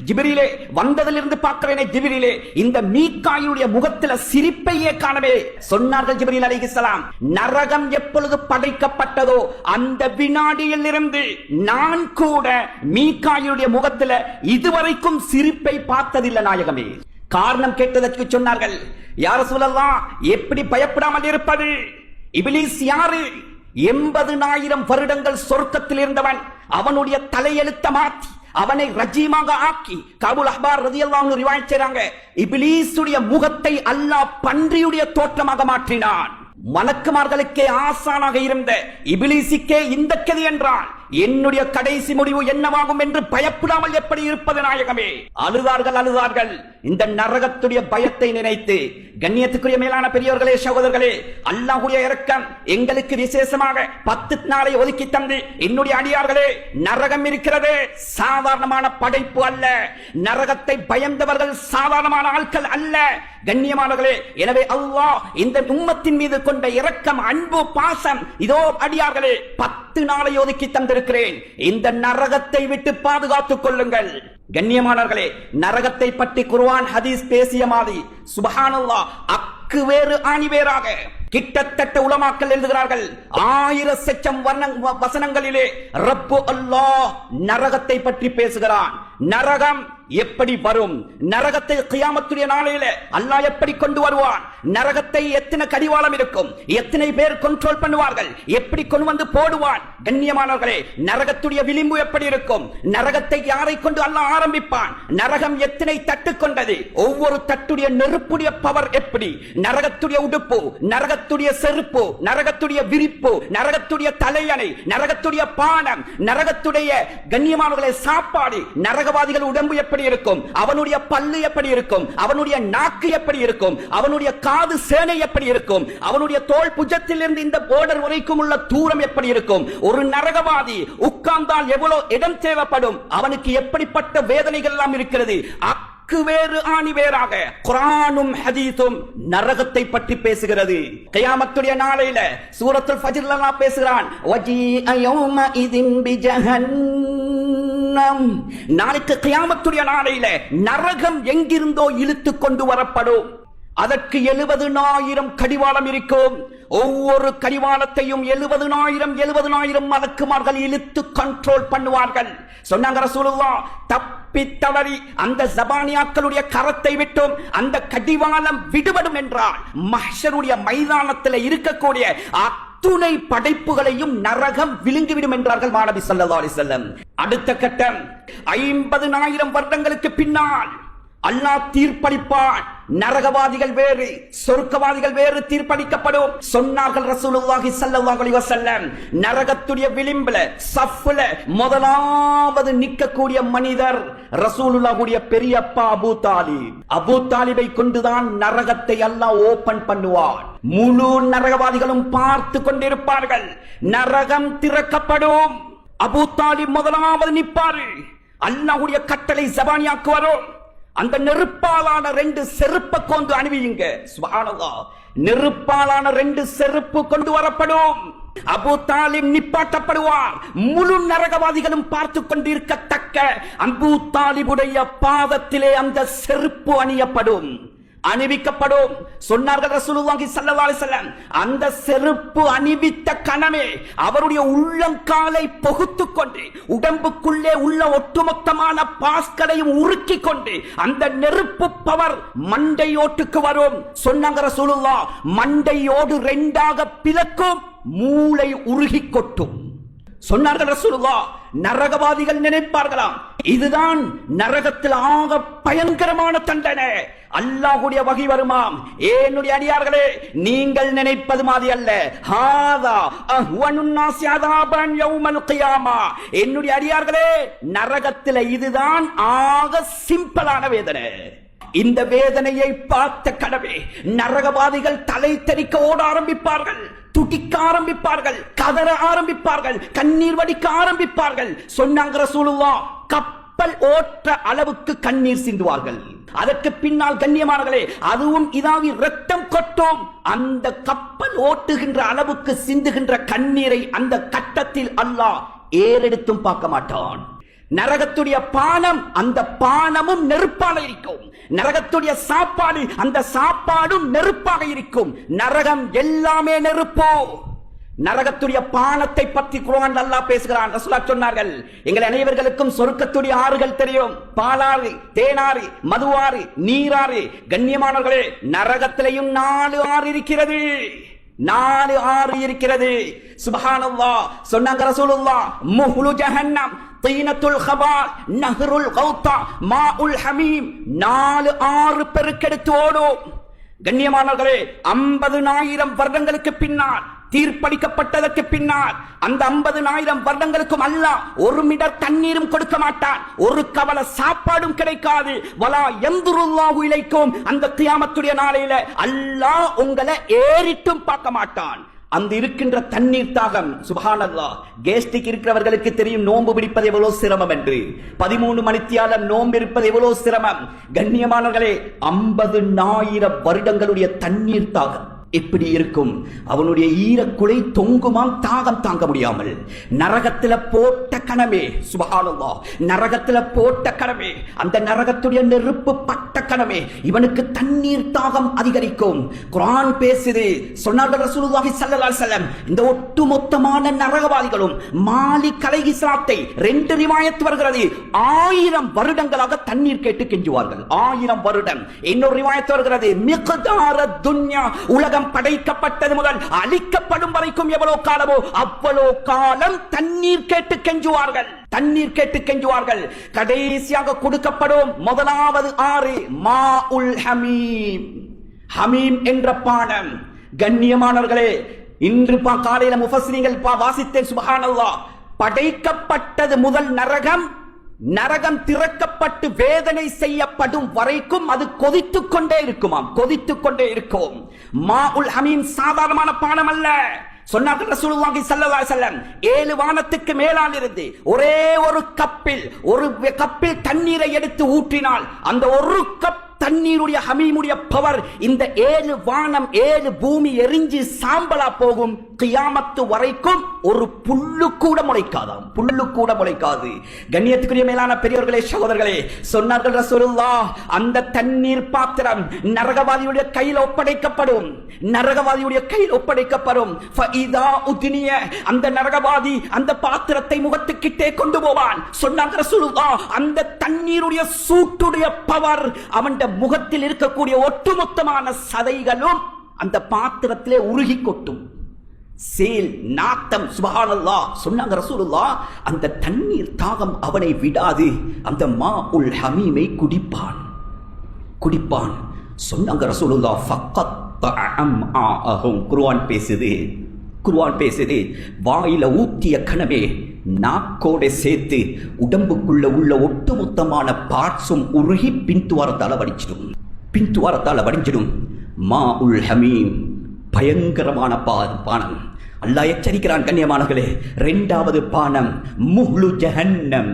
ஜிப்ரீலே வந்ததிலிருந்து பார்க்கிறேனே ஜிப்ரீலே, இந்த மீகாயிலுடைய முகத்தில் சிரிப்பையே காணவே. சொன்னார்கள் ஜிப்ரீல் அலைஹிஸ்ஸலாம், நரகம் எப்பொழுது படைக்கப்பட்டதோ அந்த வினாடியில் இருந்து நான் கூட மீகாயிலுடைய முகத்தில் இதுவரைக்கும் சிரிப்பை பார்த்ததில்லை நாயகமே. காரணம் கேட்டதற்கு சொன்னார்கள், யா ரசூலல்லாஹ், எப்படி பயப்படாமல் இருப்பது? இப்லீஸ் யாரு? 80,000 வருடங்கள் சொர்க்கத்தில் இருந்தவன். அவனுடைய தலையெழுத்த மாற்றி அவனை ரஜீமாக ஆக்கி கபுல் அஹ்பார் ரலியல்லாஹு அன்ஹு ரிவாயத் செய்றாங்க, இப்லீசுடைய முகத்தை அல்லாஹ் பன்றியுடைய தோற்றமாக மாற்றினான். மலக்குமார்களுக்கே ஆசானாக இருந்த இப்லீசுக்கே இந்த கதி என்றால் என்னுடைய கடைசி முடிவு என்னவாகும் என்று பயப்படாமல் எப்படி இருப்பது நாயகமே? அழுதார்கள். இந்த நரகத்துடைய பயத்தை நினைத்து. கண்ணியத்துக்குரிய மேலான பெரியவர்களே, சகோதரர்களே, அல்லாஹ்வுடைய இரக்கம் எங்களுக்கு விசேஷமாக 10 நாளை ஒதுக்கி தந்து, என்னுடைய அடியார்களே, நரகம் இருக்கிறது சாதாரணமான படைப்பு அல்ல. நரகத்தை பயந்தவர்கள் சாதாரணமான ஆட்கள் அல்ல கண்ணியமானவர்களே. எனவே அல்லாஹ் இந்த உம்மத்தின் மீது கொண்ட இரக்கம், அன்பு, பாசம், இதோ அடியார்களே 10 நாளை ஒதுக்கி தந்திருக்கிறேன். இந்த நரகத்தை விட்டு பாதுகாத்துக் கொள்ளுங்கள். கண்ணியமானவர்களே, நரகத்தை பற்றி குர்ஆன் ஹதீஸ் பேசிய மாதிரி சுப்ஹானல்லாஹ் அக்கு வேறு ஆணி வேறாக கிட்டத்தட்ட உலமாக்கள் எழுதுகிறார்கள் 1000 வசனங்களிலே ரப்பு அல்லாஹ் நரகத்தை பற்றி பேசுகிறான். நரகம் எப்படி வரும், நரகத்தை கியாமத்துடைய நாளையில அல்லாஹ் எப்படி கொண்டு வருவான், நரகத்தை எத்தனை கடிவாளம் இருக்கும், எத்தனை பேர் கண்ட்ரோல் பண்ணுவார்கள், எப்படி கொண்டு வந்து போடுவான். கண்ணியமானவர்களே, நரகத்துடைய விளிம்பு எப்படி இருக்கும், நரகத்தை யாரை கொண்டு அல்லாஹ் ஆரம்பிப்பான், நரகம் எத்தனை தட்டு கொண்டது, ஒவ்வொரு தட்டுடைய நெருப்புடைய பவர் எப்படி, நரகத்துடைய உடுப்பு, நரகத்துடைய செருப்பு, நரகத்துடைய விரிப்பு, நரகத்துடைய தலையணை, நரகத்துடைய பானம், நரகத்துடைய கண்ணியமானவர்களே சாப்பாடு, நரகவாதிகள் உடம்பு எப்படி இருக்கும், அவனுடைய பல்லு எப்படி இருக்கும், அவனுடைய நாக்கு எப்படி இருக்கும், அவனுடைய காது சேனை எப்படி இருக்கும், அவனுடைய தோல் புஜத்தில் இருந்து இந்த போர்டர் வரைக்கும் உள்ள தூரம் எப்படி இருக்கும், ஒரு நரகவாதி உட்கார்ந்தால் எவ்வளவு இடம் தேவைப்படும், அவனுக்கு எப்படிப்பட்ட வேதனைகள் எல்லாம் இருக்கிறது. வேறு ஆணி வேறாக குர்ஆனும் ஹதீஸும் நரகத்தை பற்றி பேசுகிறது. கியாமத்துடைய நாளையில சூரத்துல் ஃபஜ்ர்ல அல்லாஹ் பேசுகிறான், வஜீஅ யௌமஇதின் பிஜஹன்னம். நாளைக்கு கியாமத்துடைய நாளையில நரகம் எங்கிருந்தோ இழுத்து கொண்டு வரப்படும். அதற்கு 70,000 கடிவாளம் இருக்கும். ஒவ்வொரு கடிவாளத்தையும் 70,000 மலக்குமார்கள் இழுத்து கண்ட்ரோல் பண்ணுவார்கள். சொன்னாங்க ரசூலுல்லாஹ், தப்பி தவறி அந்த ஜபானியாக்களுடைய கரத்தை விட்டும் அந்த கடிவாளம் விடுபடும் என்றால் மஹ்ஷருடைய மைதானத்தில் இருக்கக்கூடிய அத்துணை படைப்புகளையும் நரகம் விழுங்கிவிடும் என்றார்கள் மாநபி ஸல்லல்லாஹு அலைஹி வஸல்லம். அடுத்த கட்டம் 50,000 வருடங்களுக்கு பின்னால் அல்லாஹ் தீர்ப்பளிப்பான். நரகவாதிகள் வேறு, சொர்க்கவாதிகள் வேறு தீர்ப்பளிக்கப்படும். சொன்னார்கள் ரசூலுல்லாஹி ஸல்லல்லாஹு அலைஹி வஸல்லம், நரகத்துடைய விளிம்புல சஃப்ல முதலாவது நிற்கக்கூடிய மனிதர் ரசூலுல்லாஹுடைய பெரியப்பா அபூ தாலிப். அபூ தாலிபை கொண்டுதான் நரகத்தை அல்லாஹ் ஓபன் பண்ணுவான். முழு நரகவாதிகளும் பார்த்து கொண்டிருப்பார்கள். நரகம் திறக்கப்படும். அபூ தாலிப் முதலாவது நிற்பாரு. அல்லாஹ்வுடைய கட்டளை ஜபானியாக்கு வரும். அந்த நெருப்பாலான 2 செருப்பை கொண்டு அணிவியுங்க. சுப்ஹானல்லாஹ், நெருப்பாலான 2 செருப்பு கொண்டு வரப்படும். அபூ தாலிப் நிப்பாட்டப்படுவார். முழு நரகவாதிகளும் பார்த்து கொண்டிருக்கத்தக்க அபூ தாலிபுடைய பாதத்திலே அந்த செருப்பு அணியப்படும், அணிவிக்கப்படும். சொன்னார்கள் ரசூலுல்லாஹி ஸல்லல்லாஹு அலைஹி வஸல்லம், அந்த செருப்பு அணிவித்த கணமே அவருடைய உள்ளங்காலை பொகுத்துக் கொண்டு உடம்புக்குள்ளே உள்ள ஒட்டுமொத்தமான பாஸ்களையும் உருக்கி கொண்டு அந்த நெருப்பு பவர் மண்டையோட்டுக்கு வரும். சொன்னாங்க ரசூலுல்லாஹ், மண்டையோடு 2ஆக பிளக்கும், மூளை உருகி கொட்டும். சொன்னார்கள் ரசூலுல்லாஹ், நரகவாதிகள் நினைப்பார்களாம், இதுதான் நரகத்தில் ஆக பயங்கரமான தண்டனை. அல்லாஹ்வுடைய வகை வருமாம், என்னுடைய அடியார்களே, நீங்கள் நினைப்பது மாதிரி அல்ல. ஹாதா அஹ்வனுன் நாஸி அஸாபன் யௌமல் கியாமா. என்னுடைய அடியார்களே, நரகத்தில் இதுதான் ஆக சிம்பிளான வேதனை. இந்த வேதனையை பார்த்த கடவே நரகவாதிகள் தலை தெறிக்க ஓட ஆரம்பிப்பார்கள், துடிக்க ஆரம்பிப்பார்கள், கதற ஆரம்பிப்பார்கள், கண்ணீர் வடிக்க ஆரம்பிப்பார்கள். சொன்னாங்க ரசூலுல்லாஹ், கப்பல் ஓட்ட அளவுக்கு கண்ணீர் சிந்துவார்கள். அதற்கு பின்னால் கண்ணியமானவர்களே, அதுவும் இதாவி ரத்தம் கொட்டும். அந்த கப்பல் ஓட்டுகின்ற அளவுக்கு சிந்துகின்ற கண்ணீரை அந்த கட்டத்தில் அல்லாஹ் ஏறெடுத்தும் பார்க்க மாட்டான். நரகத்துடைய பானம், அந்த பானமும் நெருப்பாக இருக்கும். நரகத்துடைய சாப்பாடு, அந்த சாப்பாடும் நெருப்பாக இருக்கும். நரகம் எல்லாமே நெருப்போ. நரகத்துடைய பானத்தை பற்றி குர்ஆன் அல்லாஹ் பேசுகிறான். ரசூலுல்லாஹ் சொன்னார்கள், எங்கள் அனைவர்களுக்கும் சொர்க்கத்துடைய ஆறுகள் தெரியும். பாலாறு, தேனாறு, மதுவாறு, நீராறு. கண்ணியமானவர்களே, நரகத்திலேயும் 4 ஆறு இருக்கிறது. 4 ஆறு இருக்கிறது. சுப்ஹானல்லாஹ். சொன்னாங்க ரசூலுல்லாஹ், முஹ்லு ஜஹன்னம், தீனத்துல் கபால், நஹ்ருல் கௌதா, மாஉல் ஹமீம். 4 ஆறு பெருக்கெடுத்து ஓடும். கண்ணியமானவர்களே, 50,000 வருடங்களுக்கு பின்னால், தீர்ப்பளிக்கப்பட்டதற்கு பின்னால், அந்த 50,000 வருடங்களுக்கும் அல்லாஹ் ஒரு மிடர் தண்ணீரும் கொடுக்க மாட்டான், ஒரு கவல சாப்பாடும் கிடைக்காது. வலா யன்துருல்லாஹு இலைக்கும். அந்த கியாமத்துடைய நாளையில அல்லாஹ் உங்களை ஏறிட்டும் பார்க்க மாட்டான். அந்த இருக்கின்ற தண்ணீர் தாகம், சுப்ஹானல்லாஹ். கேஸ்ட்ரிக் இருக்கிறவர்களுக்கு தெரியும் நோன்பு பிடிப்பது எவ்வளவு சிரமம் என்று. 13 மணித்தியாலம் நோன்பு இருப்பது எவ்வளவு சிரமம். கண்ணியமானவர்களே, 50,000 வருடங்களுடைய தண்ணீர் தாகம் எப்படி இருக்கும்? அவனுடைய ஈரக்குலை தொங்குமாம், தாகம் தாங்க முடியாமல். நரகத்தில போட்ட கணமே, சுப்ஹானல்லாஹ், நரகத்தில போட்ட கணமே, அந்த நரகத்துடைய நெருப்பு பட்ட கணமே, இவனுக்கு தண்ணீர் தாகம் அதிகரிக்கும். குர்ஆன் பேசுது. சொன்னார்கள் ரசூலுல்லாஹி ஸல்லல்லாஹு அலைஹி வஸல்லம், இந்த ஒட்டுமொத்தமான நரகவாதிகளும் மாலிக் அலைஹிஸ்ஸலாத்தை 2 ரிவாயத் வருகிறது, 1000 வருடங்களாக தண்ணீர் கேட்டு கெஞ்சுவார்கள். 1000 வருடம். இன்னொரு ரிவாயத் வருகிறது, மிக்தார துன்யா, உலகம் படைக்கப்பட்டது முதல் அழிக்கப்படும் வரைக்கும் எவ்வளவு காலமோ அவ்வளவு காலம் தண்ணீர் கேட்டு கெஞ்சுவார்கள். தண்ணீர் கேட்டு கெஞ்சுவார்கள். கடைசியாக கொடுக்கப்படும் முதலாவது ஆறு மாஉல் ஹமீம். ஹமீம் என்ற பானம். கண்ணியமானவர்களே, இன்று காலையில முஃபஸ்ஸிரீன்கள் வாசித்தேன். சுப்ஹானல்லாஹ். படைக்கப்பட்டது முதல் நரகம் திறக்கப்பட்டு வேதனை செய்யப்படும் வரைக்கும் அது கொதித்துக் கொண்டே இருக்குமாம், கொதித்துக் கொண்டே இருக்கும். மாஉல் ஹமீம் சாதாரணமான பானம் அல்ல. சொன்னார்கள் ரசூலுல்லாஹி ஸல்லல்லாஹு அலைஹி வஸல்லம், 7 வானத்துக்கு மேலால் இருந்து ஒரே ஒரு கப்பில் தண்ணீரை எடுத்து ஊற்றினால் அந்த ஒரு கப் தண்ணீருடைய ஹமீமுடைய பவர் இந்த 7 வானம் 7 பூமி எரிஞ்சு சாம்பலா போகும். கியாமத்து வரைக்கும் ஒரு புல்லு கூட முளைக்காதாம், புல்லு கூட முளைக்காது. கண்ணியத்துக்குரிய மேலான பெரியவர்களே, சகோதரர்களே, சொன்னார்கள் ரசூலுல்லாஹ், அந்த தண்ணீர் பாத்திரம் நரகவாதியுடைய கையில் ஒப்படைக்கப்படும். நரகவாதியுடைய கையில் ஒப்படைக்கப்படும். ஃபஇதா உத்னிய, அந்த நரகவாதி அந்த பாத்திரத்தை முகத்துக்கிட்டே கொண்டு போவான். சொன்னாங்க ரசூலுல்லாஹ், அந்த தண்ணீருடைய சூட்டுடைய பவர் அவன் முகத்தில் இருக்கக்கூடிய ஒட்டுமொத்தமான சதைகளும் அந்த பாத்திரத்திலே உருகி கொட்டும். சேல் நாத்தம், சுப்ஹானல்லாஹ். சொன்னாங்க ரசூலுல்லாஹ், அந்த தண்ணீர் தாகம் அவனை விடாது. அந்த மாஉல் ஹமீமை குடிப்பான். சொன்னாங்க ரசூலுல்லாஹ், ஃபக்கத்தஅ அம்ஆஅஹும். குர்ஆன் பேசுது. வாயில ஊத்திய கணமே நாக்கோட சேர்த்து உடம்புக்குள்ள உள்ள ஒட்டுமொத்தமான பார்ட்ஸும் உருகி பின்துவாரத்தால வடிஞ்சிடும். மாஉல் ஹமீம் பயங்கரமான பானம். அல்லாஹ் எச்சரிக்கிறான். கண்ணியமானவர்களே, 2வது பானம் முஹ்லு ஜஹன்னம்.